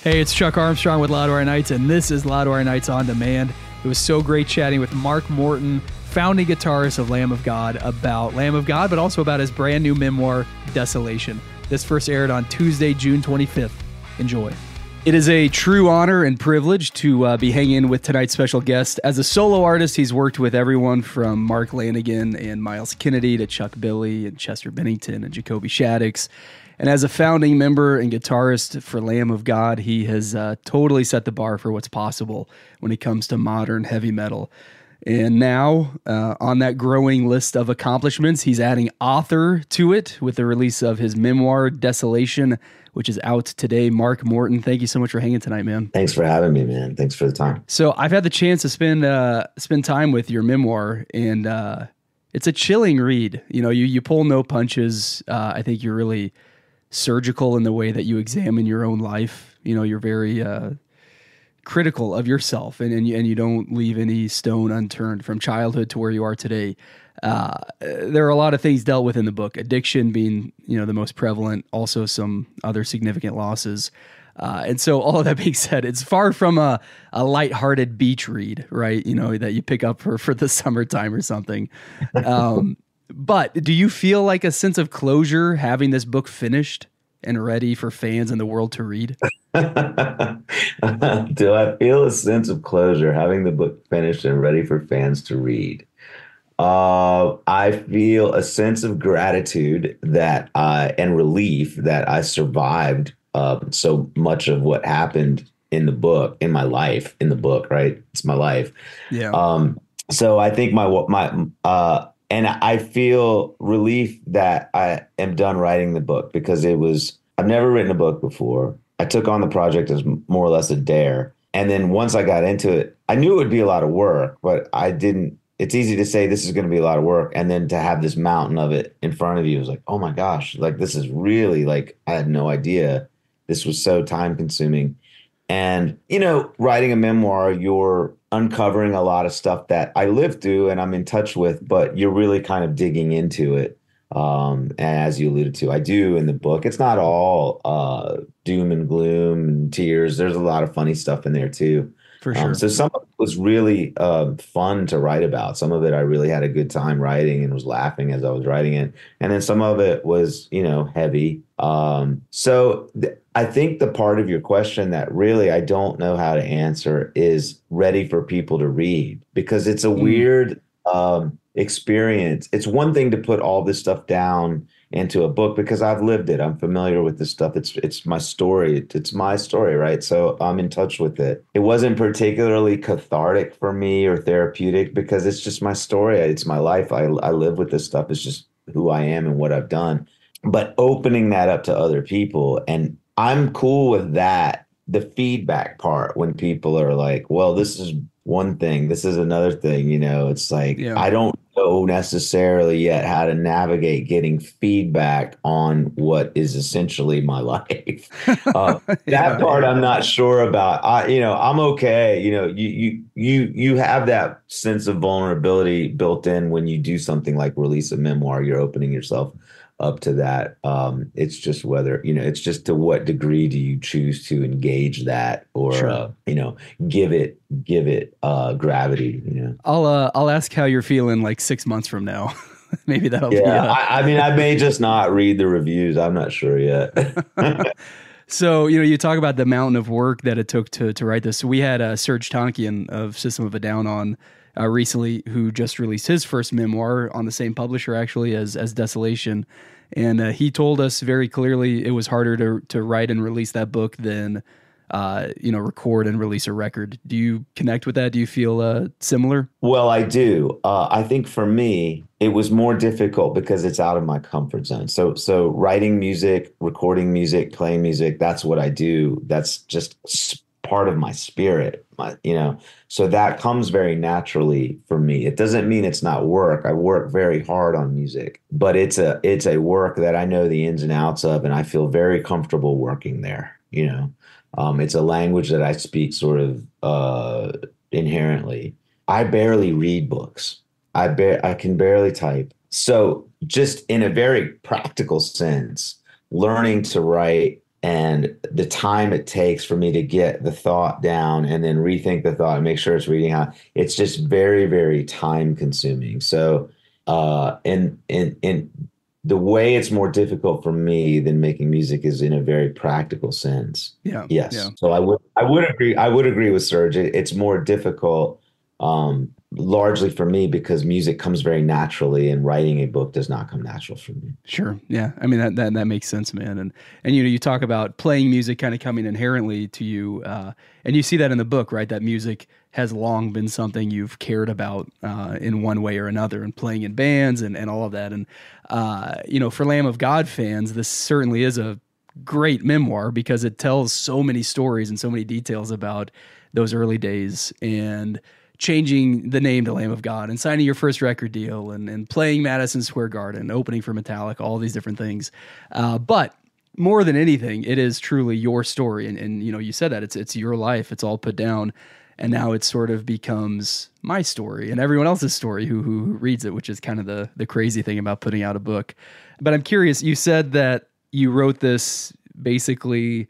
Hey, it's Chuck Armstrong with Loudwire Nights, and this is Loudwire Nights On Demand. It was so great chatting with Mark Morton, founding guitarist of Lamb of God, about Lamb of God, but also about his brand new memoir, Desolation. This first aired on Tuesday, June 25th. Enjoy. It is a true honor and privilege to be hanging with tonight's special guest. As a solo artist, he's worked with everyone from Mark Lanigan and Miles Kennedy to Chuck Billy and Chester Bennington and Jacoby Shaddix. And as a founding member and guitarist for Lamb of God, he has totally set the bar for what's possible when it comes to modern heavy metal. And now, on that growing list of accomplishments, he's adding author to it with the release of his memoir, Desolation, which is out today. Mark Morton, thank you so much for hanging tonight, man. Thanks for having me, man. Thanks for the time. So I've had the chance to spend time with your memoir, and it's a chilling read. You know, you pull no punches. I think you're really surgical in the way that you examine your own life. You know, you're very critical of yourself, and you don't leave any stone unturned from childhood to where you are today. There are a lot of things dealt with in the book, addiction being, the most prevalent, also some other significant losses. And so all of that being said, it's far from a lighthearted beach read, right? That you pick up for the summertime or something. But do you feel like a sense of closure having this book finished and ready for fans and the world to read? Do I feel a sense of closure having the book finished and ready for fans to read? I feel a sense of gratitude and relief that I survived so much of what happened in the book, in my life, in the book, right? It's my life. Yeah. So I think and I feel relief that I am done writing the book, because I've never written a book before. I took on the project as more or less a dare. And then once I got into it, I knew it would be a lot of work, but it's easy to say this is going to be a lot of work. And then to have this mountain of it in front of you was like, oh my gosh, like this is really I had no idea. This was so time consuming. And, writing a memoir, you're uncovering a lot of stuff that I lived through and I'm in touch with, but you're really kind of digging into it. And as you alluded to, I do in the book. It's not all doom and gloom and tears. There's a lot of funny stuff in there too. For sure. So some of it was really fun to write about. Some of it I really had a good time writing and was laughing as I was writing it. And then some of it was, heavy. I think the part of your question that really I don't know how to answer is ready for people to read, because it's a weird experience. It's one thing to put all this stuff down into a book because I've lived it. I'm familiar with this stuff. It's my story. It's my story, right? So I'm in touch with it. It wasn't particularly cathartic for me or therapeutic because it's just my story. It's my life. I live with this stuff. It's just who I am and what I've done. But opening that up to other people, and I'm cool with that. The feedback part, when people are like, well, this is one thing, this is another thing, it's like, yeah. I don't know necessarily yet how to navigate getting feedback on what is essentially my life. That part I'm not sure about. I'm okay. You have that sense of vulnerability built in when you do something like release a memoir. You're opening yourself up to that. It's just whether, it's just to what degree do you choose to engage that or, sure. Give it gravity, I'll ask how you're feeling like 6 months from now. Maybe that'll be. I may just not read the reviews. I'm not sure yet. So, you talk about the mountain of work that it took to write this. So we had Serge Tankian of System of a Down on recently, who just released his first memoir on the same publisher, actually, as Desolation. And he told us very clearly it was harder to write and release that book than, record and release a record. Do you connect with that? Do you feel similar? Well, I do. I think for me, it was more difficult because it's out of my comfort zone. So writing music, recording music, playing music, that's what I do. That's just part of my spirit, so that comes very naturally for me. It doesn't mean it's not work. I work very hard on music, but it's a work that I know the ins and outs of, and I feel very comfortable working there. It's a language that I speak sort of inherently. I barely read books. I can barely type. So just in a very practical sense, learning to write and the time it takes for me to get the thought down and then rethink the thought and make sure it's reading out, it's just very, very time consuming. So, in the way it's more difficult for me than making music is in a very practical sense. Yeah. Yeah. Yes. So I would agree. I would agree with Serge. It's more difficult, largely for me because music comes very naturally and writing a book does not come natural for me. Sure. Yeah. I mean, that makes sense, man. And, you talk about playing music kind of coming inherently to you. And you see that in the book, right? That music has long been something you've cared about, in one way or another, and playing in bands and all of that. And, for Lamb of God fans, this certainly is a great memoir because it tells so many stories and so many details about those early days and changing the name to Lamb of God and signing your first record deal and playing Madison Square Garden, opening for Metallica, all these different things. But more than anything, it is truly your story. And you said that it's your life. It's all put down. And now it sort of becomes my story and everyone else's story who reads it, which is kind of the crazy thing about putting out a book. But I'm curious, you said that you wrote this basically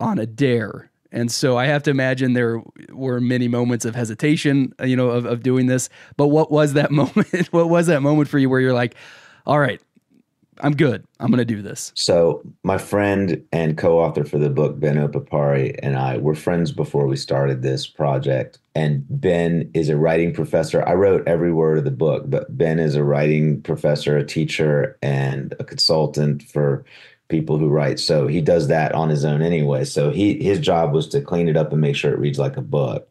on a dare. And so I have to imagine there were many moments of hesitation, of doing this. But what was that moment? What was that moment for you where you're like, all right, I'm good. I'm going to do this. So my friend and co-author for the book, Ben Opapari, and I were friends before we started this project. And Ben is a writing professor. I wrote every word of the book, but Ben is a writing professor, a teacher, and a consultant for people who write. So he does that on his own anyway. So his job was to clean it up and make sure it reads like a book,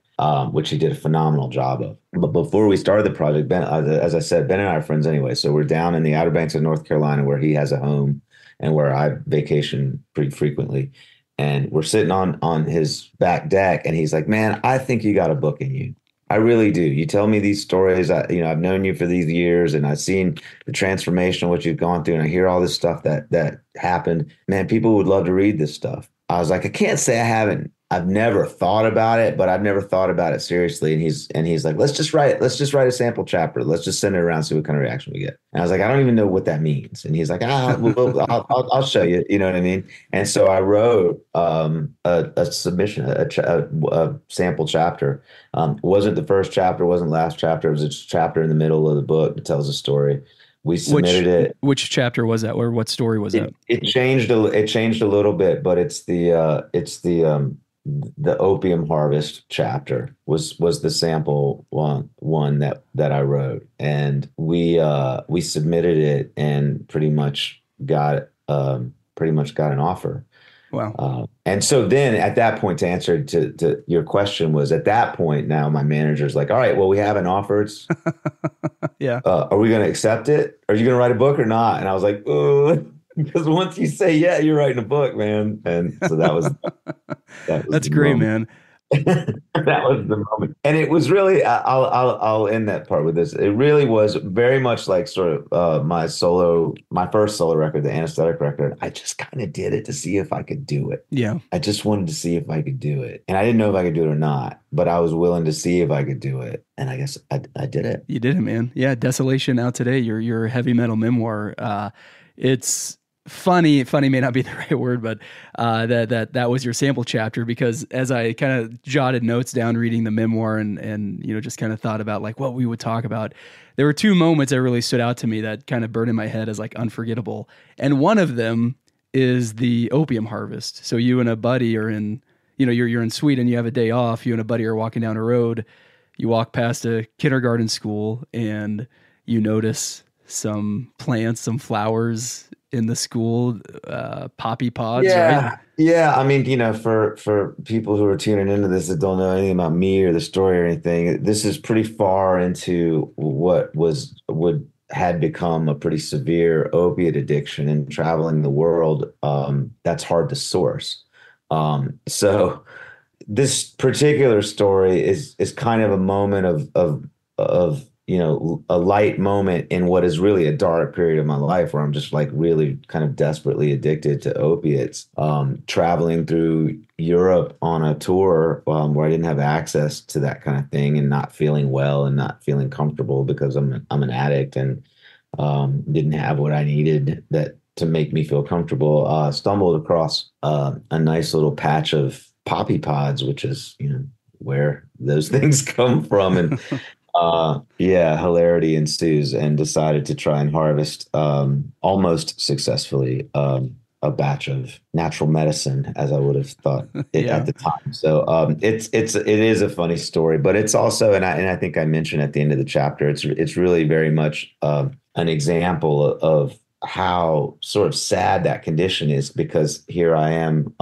which he did a phenomenal job of. But before we started the project, Ben, as I said, Ben and I are friends anyway. So we're down in the Outer Banks of North Carolina where he has a home and where I vacation pretty frequently. And we're sitting on his back deck and he's like, man, I think you got a book in you. I really do. You tell me these stories. I've known you for these years, and I've seen the transformation of what you've gone through, and I hear all this stuff that happened. Man, people would love to read this stuff. I was like, I can't say I haven't. I've never thought about it, but I've never thought about it seriously. And he's like, let's just write a sample chapter. Let's just send it around, see what kind of reaction we get. And I was like, I don't even know what that means. And he's like, I'll show you. You know what I mean? And so I wrote a submission, a sample chapter. Wasn't the first chapter, wasn't last chapter. It was a chapter in the middle of the book that tells a story. We submitted it. Which chapter was that, or what story was that? It changed a little bit, but it's the opium harvest chapter was the sample one that I wrote, and we submitted it and pretty much got an offer. Wow. And so then at that point, to answer to your question, was at that point now my manager's like, all right, well, we have an offer. It's yeah. Are we going to accept it? Are you going to write a book or not? And I was like, oh, because once you say, yeah, you're writing a book, man. And so that was that's great, moment. man. That was the moment. And it was really, I'll end that part with this. It really was very much like sort of my first solo record, the Anesthetic record. I just kind of did it to see if I could do it. Yeah. I just wanted to see if I could do it. And I didn't know if I could do it or not, but I was willing to see if I could do it. And I guess I did it. You did it, man. Yeah. Desolation out today, your heavy metal memoir. It's funny may not be the right word, but that was your sample chapter, because as I kind of jotted notes down reading the memoir and just kind of thought about like what we would talk about, there were two moments that really stood out to me that kind of burned in my head as like unforgettable. And one of them is the opium harvest. So you and a buddy are in, you're in Sweden, you have a day off, you and a buddy are walking down a road, you walk past a kindergarten school and you notice some plants, some flowers in the school, poppy pods, right? Yeah. I mean, for people who are tuning into this that don't know anything about me or the story or anything, this is pretty far into what had become a pretty severe opiate addiction and traveling the world. That's hard to source. So this particular story is kind of a moment of a light moment in what is really a dark period of my life where I'm just like really kind of desperately addicted to opiates, traveling through Europe on a tour where I didn't have access to that kind of thing, and not feeling well and not feeling comfortable because I'm an addict and didn't have what I needed that to make me feel comfortable, stumbled across a nice little patch of poppy pods, which is, where those things come from. And yeah, hilarity ensues, and decided to try and harvest almost successfully a batch of natural medicine, as I would have thought it at Yeah. the time. So it is a funny story, but it's also, and I think I mentioned at the end of the chapter, it's really very much an example of how sort of sad that condition is, because here I am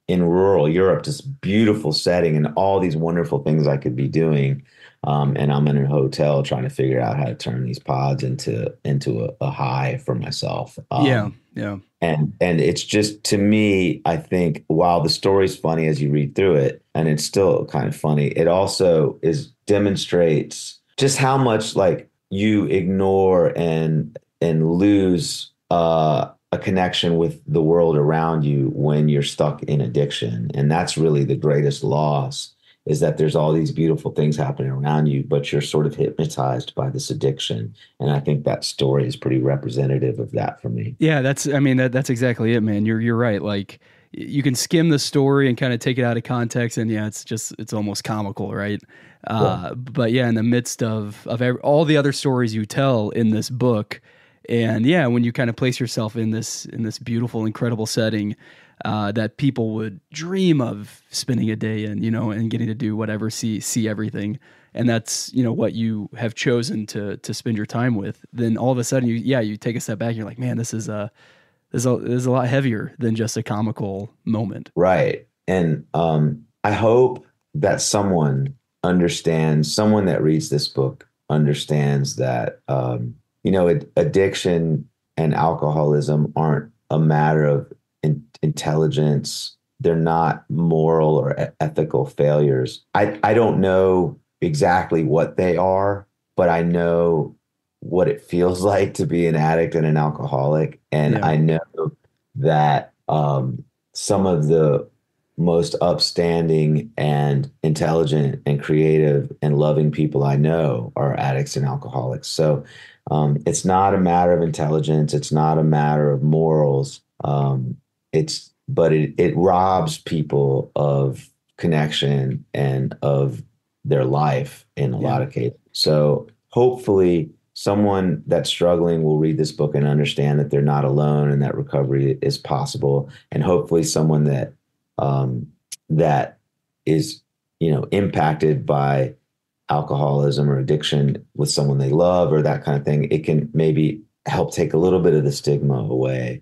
in rural Europe, this beautiful setting and all these wonderful things I could be doing. And I'm in a hotel trying to figure out how to turn these pods into a high for myself. Yeah. Yeah. And it's just, to me, I think while the story's funny as you read through it, and it's still kind of funny, it also demonstrates just how much like you ignore and lose a connection with the world around you when you're stuck in addiction. And that's really the greatest loss, is that there's all these beautiful things happening around you, but you're sort of hypnotized by this addiction. And I think that story is pretty representative of that for me. Yeah, I mean, that's exactly it, man. You're right. Like you can skim the story and kind of take it out of context, and yeah, it's almost comical, right? Yeah. But yeah, in the midst of all the other stories you tell in this book, and yeah, when you kind of place yourself in this beautiful, incredible setting, that people would dream of spending a day in, and getting to do whatever, see everything. And that's, what you have chosen to spend your time with. Then all of a sudden you take a step back and you're like, man, this is a lot heavier than just a comical moment. Right. And I hope that someone that reads this book understands that, addiction and alcoholism aren't a matter of intelligence. They're not moral or ethical failures. I don't know exactly what they are, but I know what it feels like to be an addict and an alcoholic. And Yeah. I know that some of the most upstanding and intelligent and creative and loving people I know are addicts and alcoholics. So it's not a matter of intelligence. It's not a matter of morals. But it robs people of connection and of their life in a Yeah. lot of cases. So hopefully someone that's struggling will read this book and understand that they're not alone and that recovery is possible. And hopefully someone that is, impacted by alcoholism or addiction with someone they love or that kind of thing, it can maybe help take a little bit of the stigma away.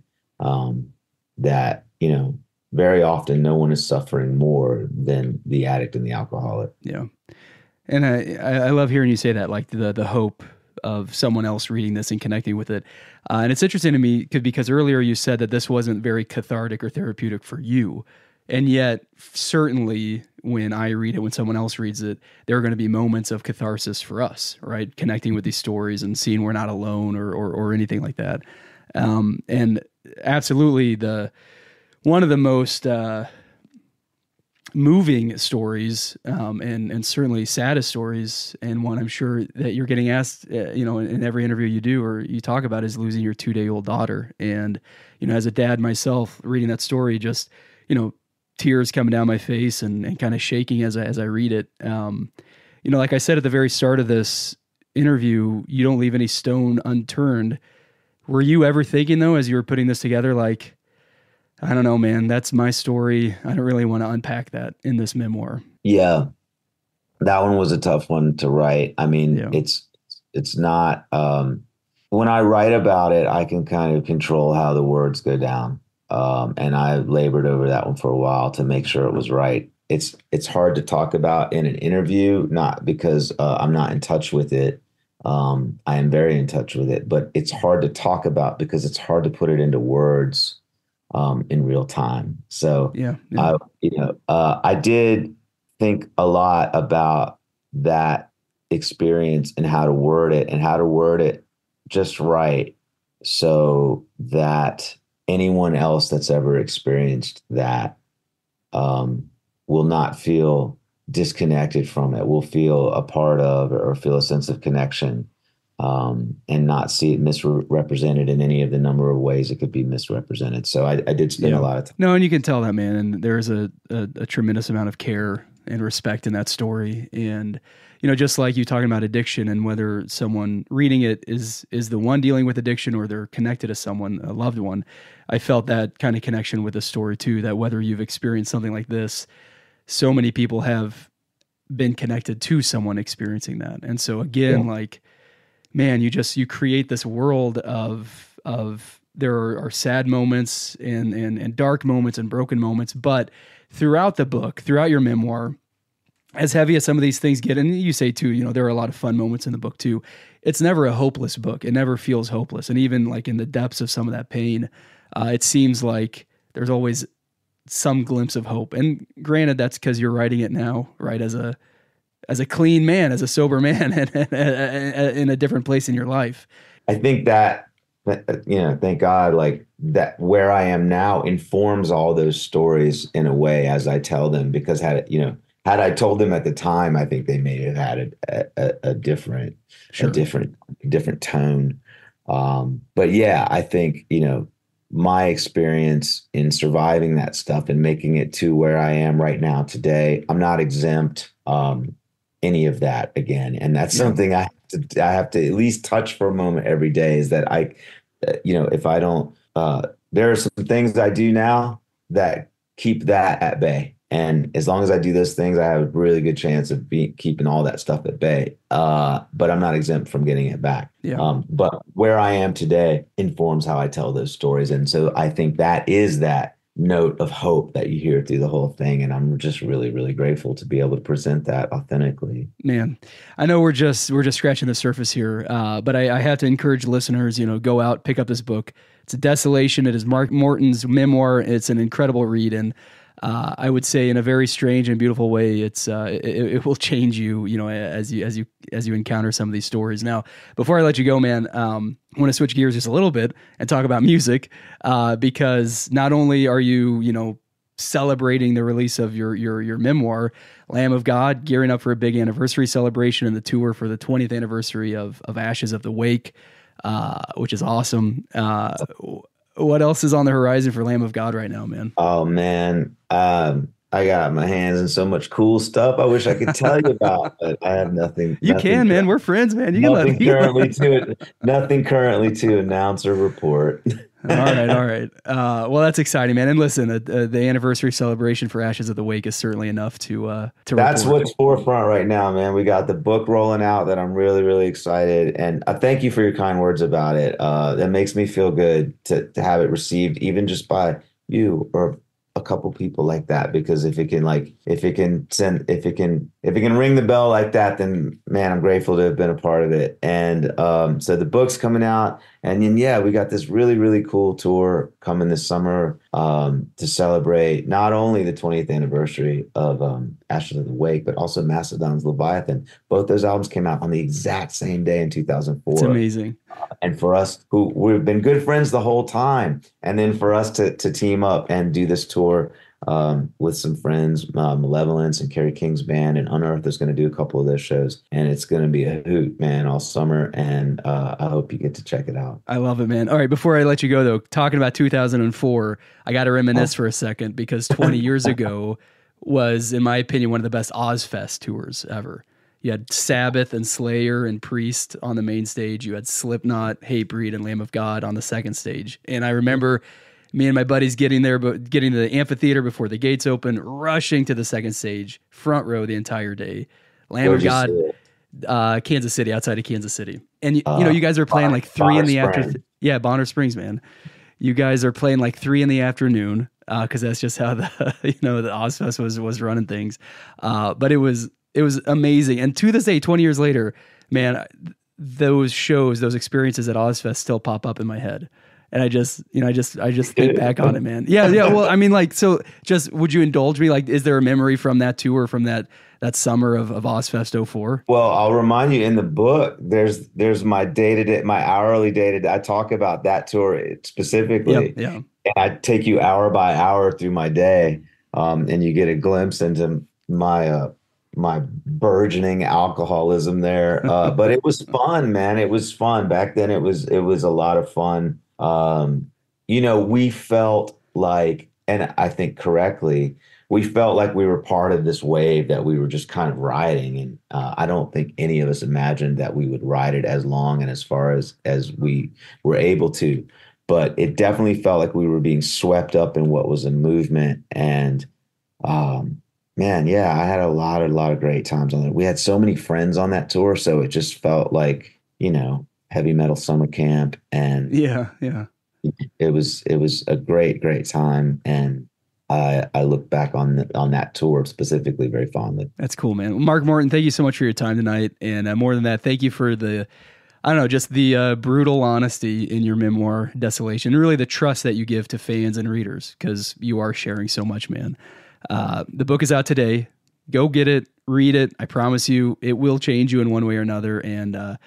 That, very often no one is suffering more than the addict and the alcoholic. Yeah. And I love hearing you say that, like the hope of someone else reading this and connecting with it. And it's interesting to me because earlier you said that this wasn't very cathartic or therapeutic for you. And yet, certainly, when I read it, when someone else reads it, there are going to be moments of catharsis for us, right? Connecting with these stories and seeing we're not alone or anything like that. And absolutely, one of the most moving stories, and certainly saddest stories, and one I'm sure that you're getting asked, in every interview you do or you talk about, is losing your 2-day-old daughter. And, as a dad myself, reading that story, just, tears coming down my face and kind of shaking as I read it. Like I said at the very start of this interview, you don't leave any stone unturned. Were you ever thinking, though, as you were putting this together, like, I don't know, man, that's my story, I don't really want to unpack that in this memoir? Yeah, that one was a tough one to write. I mean, Yeah. it's not, when I write about it, I can kind of control how the words go down. And I labored over that one for a while to make sure it was right. It's hard to talk about in an interview, not because I'm not in touch with it. I am very in touch with it, but it's hard to talk about because it's hard to put it into words in real time. So Yeah. Yeah. I did think a lot about that experience and how to word it just right, so that anyone else that's ever experienced that will not feel disconnected from it, will feel a part of or feel a sense of connection. and not see it misrepresented in any of the number of ways it could be misrepresented. So I did spend a Yeah. lot of time. No, and you can tell that, man. And there's a tremendous amount of care and respect in that story. And, just like you talking about addiction and whether someone reading it is the one dealing with addiction or they're connected to someone, a loved one, I felt that kind of connection with the story too, that whether you've experienced something like this, so many people have been connected to someone experiencing that. And so again, Yeah. like, man, you create this world of there are sad moments and dark moments and broken moments, but throughout the book, throughout your memoir, as heavy as some of these things get, and you say too, there are a lot of fun moments in the book too. It's never a hopeless book. It never feels hopeless. And even like in the depths of some of that pain, it seems like there's always some glimpse of hope. And granted, that's because you're writing it now, right? As a clean man, as a sober man, and in a different place in your life. I think that, thank God, like that where I am now informs all those stories in a way as I tell them, because had I told them at the time, I think they may have had a different, Sure. different tone. But yeah, I think, my experience in surviving that stuff and making it to where I am right now today, I'm not exempt, any of that again. And that's something I have to at least touch for a moment every day, is that if I don't, there are some things I do now that keep that at bay. And as long as I do those things, I have a really good chance of keeping all that stuff at bay. But I'm not exempt from getting it back. Yeah. But where I am today informs how I tell those stories. And so I think that is that note of hope that you hear through the whole thing. And I'm just really, really grateful to be able to present that authentically. Man, I know we're just scratching the surface here, but I have to encourage listeners, go out, pick up this book. It's Desolation. It is Mark Morton's memoir. It's an incredible read, and I would say in a very strange and beautiful way, it will change you, as you encounter some of these stories. Now, before I let you go, man, I want to switch gears just a little bit and talk about music, because not only are you, celebrating the release of your memoir, Lamb of God, gearing up for a big anniversary celebration and the tour for the 20th anniversary of Ashes of the Wake, which is awesome. What else is on the horizon for Lamb of God right now, man? Oh man, I got my hands in so much cool stuff I wish I could tell you about, but I have nothing. You can, man. We're friends, man. Nothing currently to announce or report. All right. Well, that's exciting, man. And listen, the anniversary celebration for Ashes of the Wake is certainly enough to That's report. what's forefront right now, man. We got the book rolling out that I'm really, really excited. And I thank you for your kind words about it. That makes me feel good to have it received, even just by you or a couple people like that, because if it can ring the bell like that, then man, I'm grateful to have been a part of it. And so the book's coming out, and then yeah, we got this really, really cool tour coming this summer to celebrate not only the 20th anniversary of Ashes of the Wake, but also Mastodon's Leviathan. Both those albums came out on the exact same day in 2004. It's amazing. And for us, who we've been good friends the whole time, and then for us to team up and do this tour with some friends, Malevolence and Kerry King's band, and Unearth is going to do a couple of those shows, and it's going to be a hoot, man, all summer. And I hope you get to check it out. I love it, man. All right, before I let you go though, talking about 2004, I got to reminisce for a second, because 20 years ago was, in my opinion, one of the best Ozfest tours ever. You had Sabbath and Slayer and Priest on the main stage. You had Slipknot, Hatebreed, and Lamb of God on the second stage. And I remember me and my buddies getting to the amphitheater before the gates open, rushing to the second stage, front row the entire day. Lamb of God, Kansas City, outside of Kansas City. And you guys are playing like 3 in the afternoon. Yeah, Bonner Springs, man. You guys are playing like 3 in the afternoon, because that's just how the the Ozfest was running things. But it was amazing. And to this day, 20 years later, man, those shows, those experiences at Ozfest still pop up in my head. And I just think back on it, man. Yeah. Well, I mean, like, so just, would you indulge me? Like, is there a memory from that tour, from that summer of Ozfest 04? Well, I'll remind you, in the book, there's my day-to-day, my hourly day-to-day. I talk about that tour specifically. Yeah. And I take you hour by hour through my day. And you get a glimpse into my my burgeoning alcoholism there. But it was fun, man. It was fun. Back then it was a lot of fun. We felt like, and I think correctly, we felt like we were part of this wave that we were just kind of riding. And I don't think any of us imagined that we would ride it as long and as far as we were able to. But it definitely felt like we were being swept up in what was a movement. And man, yeah, I had a lot of great times on it. We had so many friends on that tour, so it just felt like, heavy metal summer camp. And Yeah, yeah. it was a great time. And I look back on that tour specifically very fondly. That's cool, man. Mark Morton, thank you so much for your time tonight. And more than that, thank you for just the brutal honesty in your memoir, Desolation, and really the trust that you give to fans and readers, because you are sharing so much, man. The book is out today. Go get it, read it. I promise you it will change you in one way or another. And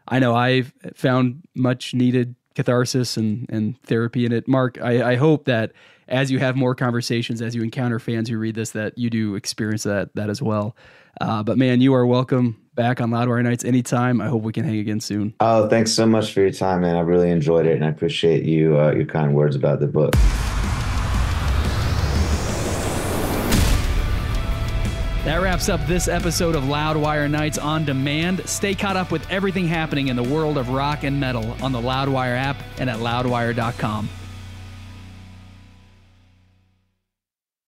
I know I've found much needed catharsis and therapy in it. Mark, I hope that as you have more conversations, as you encounter fans who read this, that you do experience that as well. But man, you are welcome back on Loudwire Nights anytime. I hope we can hang again soon. Oh, thanks so much for your time, man. I really enjoyed it, and I appreciate your kind words about the book. That wraps up this episode of Loudwire Nights on Demand. Stay caught up with everything happening in the world of rock and metal on the Loudwire app and at loudwire.com.